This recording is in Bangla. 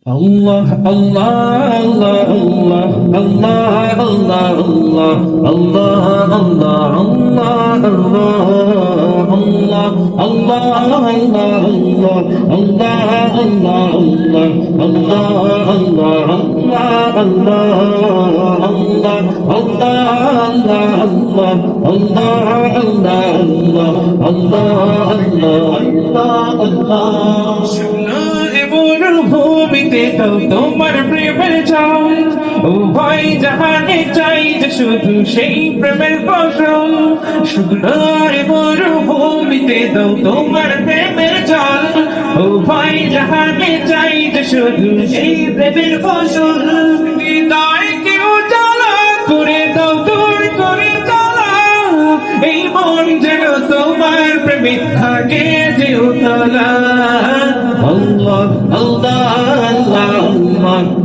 Allah, Allah, Allah, Allah, Allah, Allah, Allah, Allah, Allah, Allah, Allah, Allah, ভূমিতে দাও তোমার প্রেমের চাও, উভয় জাহানে চাই যে শুধু সেই প্রেমের ফসল। সোনার মরুভূমিতে দাও তোমার প্রেমের জল, উভয় জাহানে চাই যে শুধু সেই প্রেমের ফসল। হৃদয়কে উজালা করে দাও দূর করে জ্বালা, এই মন যেন তোমার প্রেমে থাকে যে উতলা। Allah, Allah, Allah, Allah.